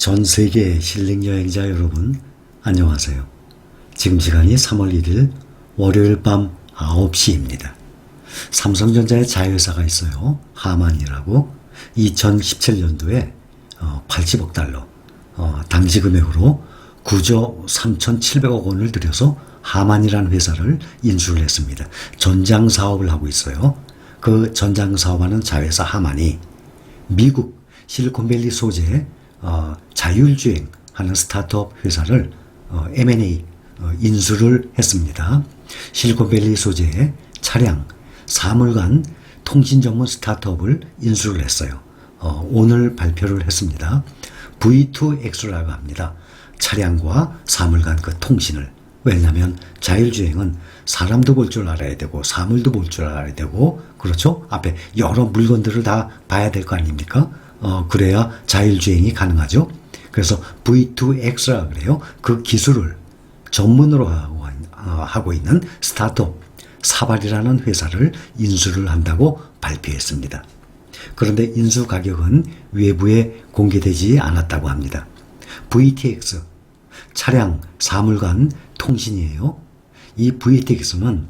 전 세계 힐링 여행자 여러분, 안녕하세요. 지금 시간이 3월 1일 월요일 밤 9시입니다. 삼성전자의 자회사가 있어요. 하만이라고 2017년도에 80억 달러, 당시 금액으로 9조 3,700억 원을 들여서 하만이라는 회사를 인수를 했습니다. 전장 사업을 하고 있어요. 그 전장 사업하는 자회사 하만이 미국 실리콘밸리 소재의 자율주행하는 스타트업 회사를 M&A 인수를 했습니다. 실리콘밸리 소재의 차량, 사물관, 통신 전문 스타트업을 인수를 했어요. 오늘 발표를 했습니다. V2X라고 합니다. 차량과 사물간 그 통신을. 왜냐하면 자율주행은 사람도 볼 줄 알아야 되고 사물도 볼 줄 알아야 되고, 그렇죠? 앞에 여러 물건들을 다 봐야 될 거 아닙니까? 그래야 자율주행이 가능하죠. 그래서 V2X라 그래요. 그 기술을 전문으로 하고 있는 스타트업 사발이라는 회사를 인수를 한다고 발표했습니다. 그런데 인수 가격은 외부에 공개되지 않았다고 합니다. VTX, 차량, 사물관, 통신이에요. 이 VTX는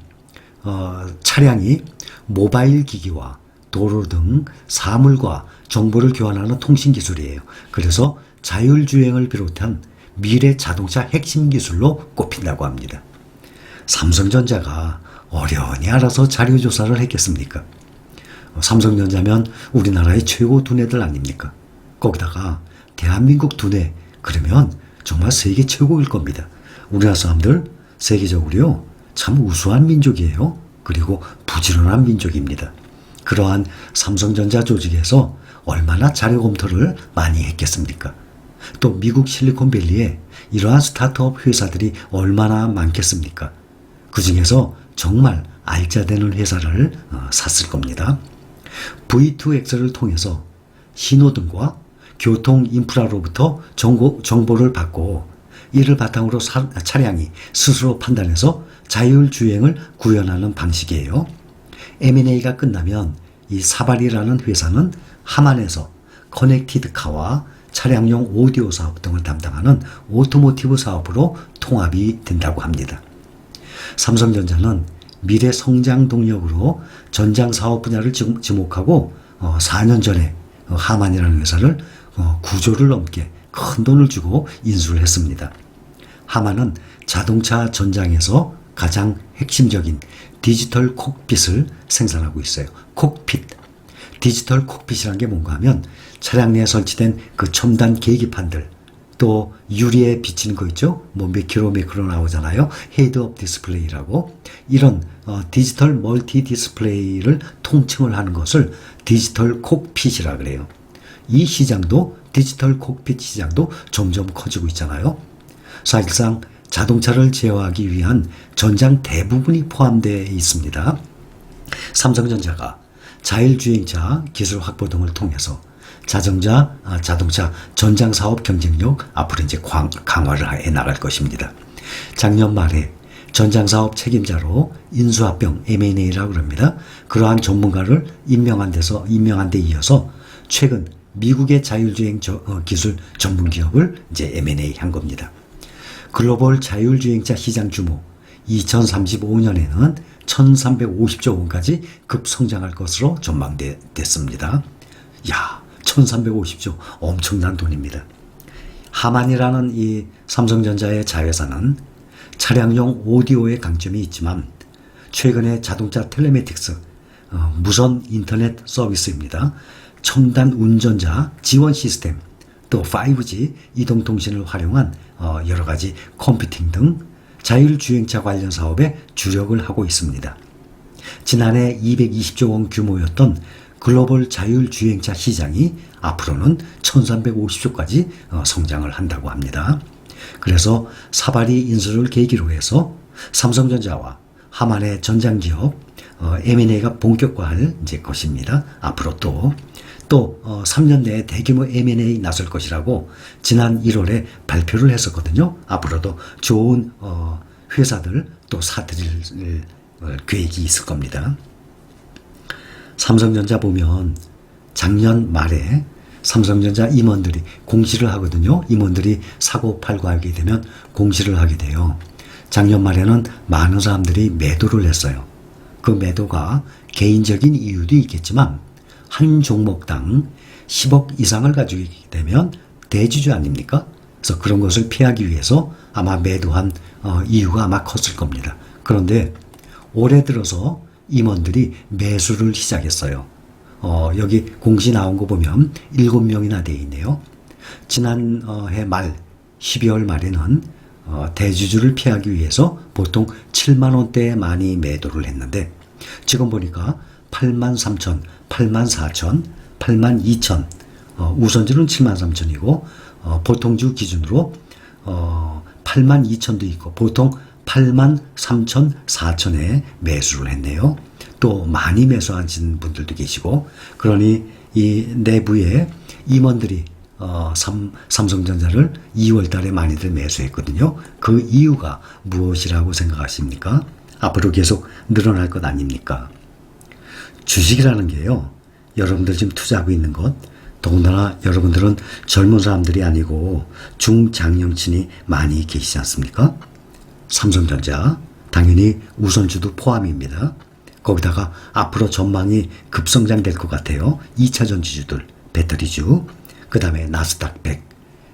차량이 모바일 기기와 도로 등 사물과 정보를 교환하는 통신 기술이에요. 그래서 자율주행을 비롯한 미래 자동차 핵심 기술로 꼽힌다고 합니다. 삼성전자가 어련히 알아서 자료조사를 했겠습니까? 삼성전자면 우리나라의 최고 두뇌들 아닙니까? 거기다가 대한민국 두뇌, 그러면 정말 세계 최고일 겁니다. 우리나라 사람들 세계적으로요, 참 우수한 민족이에요. 그리고 부지런한 민족입니다. 그러한 삼성전자 조직에서 얼마나 자료 검토를 많이 했겠습니까? 또 미국 실리콘밸리에 이러한 스타트업 회사들이 얼마나 많겠습니까? 그 중에서 정말 알짜되는 회사를 샀을 겁니다. V2X를 통해서 신호등과 교통 인프라로부터 정보를 받고, 이를 바탕으로 차량이 스스로 판단해서 자율주행을 구현하는 방식이에요. M&A가 끝나면 이 사발이라는 회사는 하만에서 커넥티드 카와 차량용 오디오 사업 등을 담당하는 오토모티브 사업으로 통합이 된다고 합니다. 삼성전자는 미래 성장 동력으로 전장 사업 분야를 지목하고 4년 전에 하만이라는 회사를 9조를 넘게 큰 돈을 주고 인수를 했습니다. 하만은 자동차 전장에서 가장 핵심적인 디지털 콕핏을 생산하고 있어요. 콕핏. 디지털 콕핏이라는 게 뭔가 하면 차량 내에 설치된 그 첨단 계기판들, 또 유리에 비치는 거 있죠? 뭐 매크로 나오잖아요. 헤드업 디스플레이라고. 이런 디지털 멀티 디스플레이를 통칭을 하는 것을 디지털 콕핏이라 그래요. 이 시장도, 디지털 콕핏 시장도 점점 커지고 있잖아요. 사실상 자동차를 제어하기 위한 전장 대부분이 포함되어 있습니다. 삼성전자가 자율주행차 기술 확보 등을 통해서 자동차 전장 사업 경쟁력 앞으로 이제 강화를 해 나갈 것입니다. 작년 말에 전장 사업 책임자로 인수합병 M&A라고 합니다. 그러한 전문가를 임명한 데 이어서 최근 미국의 자율주행 기술 전문 기업을 이제 M&A 한 겁니다. 글로벌 자율주행차 시장 규모 2035년에는 1350조 원까지 급성장할 것으로 전망됐습니다. 야, 1350조 엄청난 돈입니다. 하만이라는 이 삼성전자의 자회사는 차량용 오디오의 강점이 있지만 최근에 자동차 텔레매틱스, 무선 인터넷 서비스입니다. 첨단 운전자 지원 시스템, 또 5G 이동통신을 활용한 여러 가지 컴퓨팅 등 자율주행차 관련 사업에 주력을 하고 있습니다. 지난해 220조 원 규모였던 글로벌 자율주행차 시장이 앞으로는 1350조까지 성장을 한다고 합니다. 그래서 사발이 인수를 계기로 해서 삼성전자와 하만의 전장기업 M&A가 본격화할 이제 것입니다. 앞으로 또 3년 내에 대규모 M&A 나설 것이라고 지난 1월에 발표를 했었거든요. 앞으로도 좋은 회사들 또 사들일 계획이 있을 겁니다. 삼성전자 보면 작년 말에 삼성전자 임원들이 공시를 하거든요. 임원들이 사고 팔고 하게 되면 공시를 하게 돼요. 작년 말에는 많은 사람들이 매도를 했어요. 그 매도가 개인적인 이유도 있겠지만 한 종목당 10억 이상을 가지고 있게 되면 대주주 아닙니까? 그래서 그런 것을 피하기 위해서 아마 매도한 이유가 아마 컸을 겁니다. 그런데 올해 들어서 임원들이 매수를 시작했어요. 여기 공시 나온 거 보면 7명이나 돼 있네요. 지난해 말 12월 말에는 대주주를 피하기 위해서 보통 7만 원대에 많이 매도를 했는데 지금 보니까 8만 3천, 8만 4천, 8만 2천, 우선주는 7만 3천이고 보통주 기준으로 8만 2천도 있고 보통 8만 3천, 4천에 매수를 했네요. 또 많이 매수하신 분들도 계시고 그러니 이 내부에 임원들이 삼성전자를 2월 달에 많이들 매수했거든요. 그 이유가 무엇이라고 생각하십니까? 앞으로 계속 늘어날 것 아닙니까? 주식이라는 게요. 여러분들 지금 투자하고 있는 것 더군다나 여러분들은 젊은 사람들이 아니고 중장년층이 많이 계시지 않습니까? 삼성전자 당연히 우선주도 포함입니다. 거기다가 앞으로 전망이 급성장될 것 같아요. 2차 전지주들, 배터리주, 그 다음에 나스닥 100,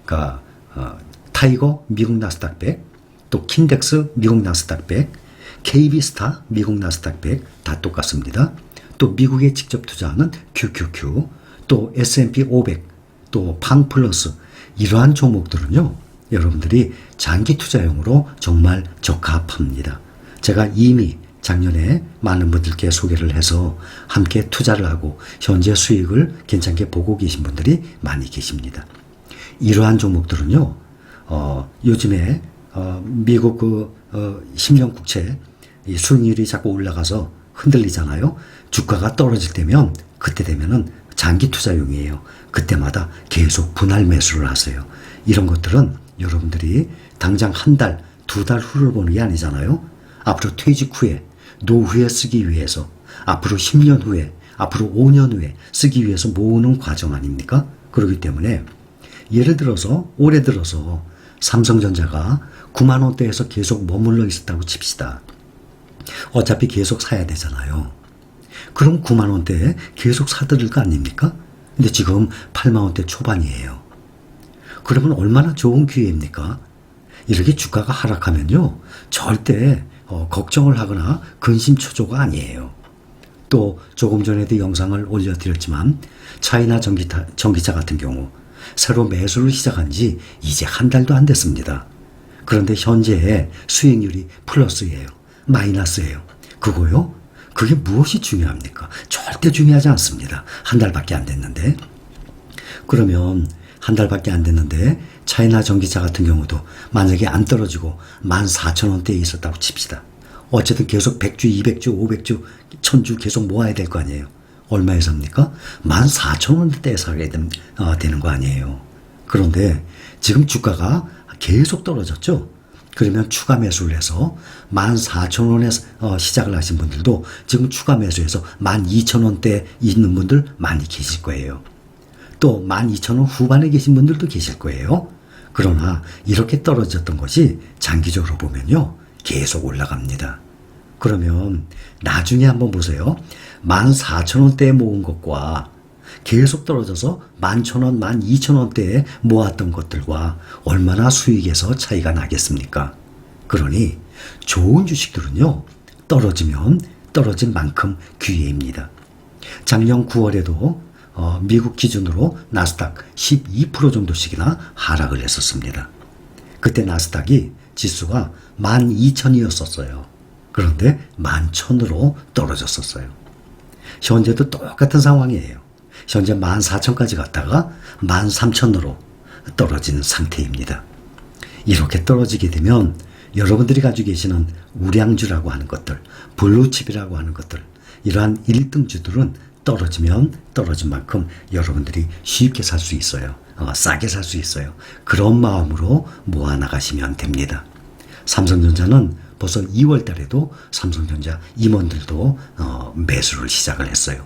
그러니까 타이거 미국 나스닥 100, 또 킨덱스 미국 나스닥 100, KB스타 미국 나스닥 100 다 똑같습니다. 또 미국에 직접 투자하는 QQQ, 또 S&P 500, 또 팡플러스 이러한 종목들은요. 여러분들이 장기 투자용으로 정말 적합합니다. 제가 이미 작년에 많은 분들께 소개를 해서 함께 투자를 하고 현재 수익을 괜찮게 보고 계신 분들이 많이 계십니다. 이러한 종목들은요. 요즘에 미국 10년 국채 이 수익률이 자꾸 올라가서 흔들리잖아요. 주가가 떨어질 때면 그때 되면은 장기 투자용이에요. 그때마다 계속 분할 매수를 하세요. 이런 것들은 여러분들이 당장 한 달, 두 달 후를 보는 게 아니잖아요. 앞으로 퇴직 후에, 노후에 쓰기 위해서, 앞으로 10년 후에, 앞으로 5년 후에 쓰기 위해서 모으는 과정 아닙니까? 그렇기 때문에 예를 들어서 올해 들어서 삼성전자가 9만 원대에서 계속 머물러 있었다고 칩시다. 어차피 계속 사야 되잖아요. 그럼 9만 원대에 계속 사들을 거 아닙니까? 근데 지금 8만 원대 초반이에요. 그러면 얼마나 좋은 기회입니까? 이렇게 주가가 하락하면요. 절대 걱정을 하거나 근심초조가 아니에요. 또 조금 전에도 영상을 올려드렸지만 차이나 전기차 같은 경우 새로 매수를 시작한 지 이제 한 달도 안 됐습니다. 그런데 현재의 수익률이 플러스예요. 마이너스예요. 그거요? 그게 무엇이 중요합니까? 절대 중요하지 않습니다. 한 달밖에 안 됐는데. 그러면 한 달밖에 안 됐는데 차이나 전기차 같은 경우도 만약에 안 떨어지고 14,000원대에 있었다고 칩시다. 어쨌든 계속 100주, 200주, 500주, 1000주 계속 모아야 될 거 아니에요. 얼마에 삽니까? 14,000원대에 사게 되는 거 아니에요. 그런데 지금 주가가 계속 떨어졌죠. 그러면 추가 매수를 해서 14,000원에 시작을 하신 분들도 지금 추가 매수해서 12,000원대에 있는 분들 많이 계실 거예요. 또 12,000원 후반에 계신 분들도 계실 거예요. 그러나 이렇게 떨어졌던 것이 장기적으로 보면요. 계속 올라갑니다. 그러면 나중에 한번 보세요. 14,000원대에 모은 것과 계속 떨어져서 11,000원, 12,000원대에 모았던 것들과 얼마나 수익에서 차이가 나겠습니까? 그러니 좋은 주식들은요. 떨어지면 떨어진 만큼 기회입니다. 작년 9월에도 미국 기준으로 나스닥 12% 정도씩이나 하락을 했었습니다. 그때 나스닥이 지수가 12,000이었었어요. 그런데 11,000으로 떨어졌었어요. 현재도 똑같은 상황이에요. 현재 14,000까지 갔다가 13,000으로 떨어진 상태입니다. 이렇게 떨어지게 되면 여러분들이 가지고 계시는 우량주라고 하는 것들, 블루칩이라고 하는 것들, 이러한 1등주들은 떨어지면 떨어진 만큼 여러분들이 쉽게 살 수 있어요. 싸게 살 수 있어요. 그런 마음으로 모아나가시면 됩니다. 삼성전자는 벌써 2월 달에도 삼성전자 임원들도 매수를 시작을 했어요.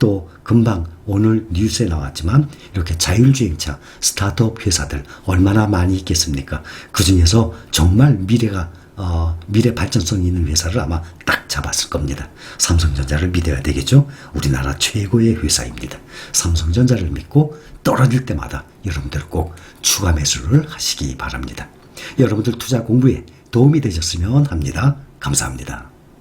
또 금방 오늘 뉴스에 나왔지만 이렇게 자율주행차 스타트업 회사들 얼마나 많이 있겠습니까? 그 중에서 정말 미래 발전성이 있는 회사를 아마 딱 잡았을 겁니다. 삼성전자를 믿어야 되겠죠? 우리나라 최고의 회사입니다. 삼성전자를 믿고 떨어질 때마다 여러분들 꼭 추가 매수를 하시기 바랍니다. 여러분들 투자 공부에 도움이 되셨으면 합니다. 감사합니다.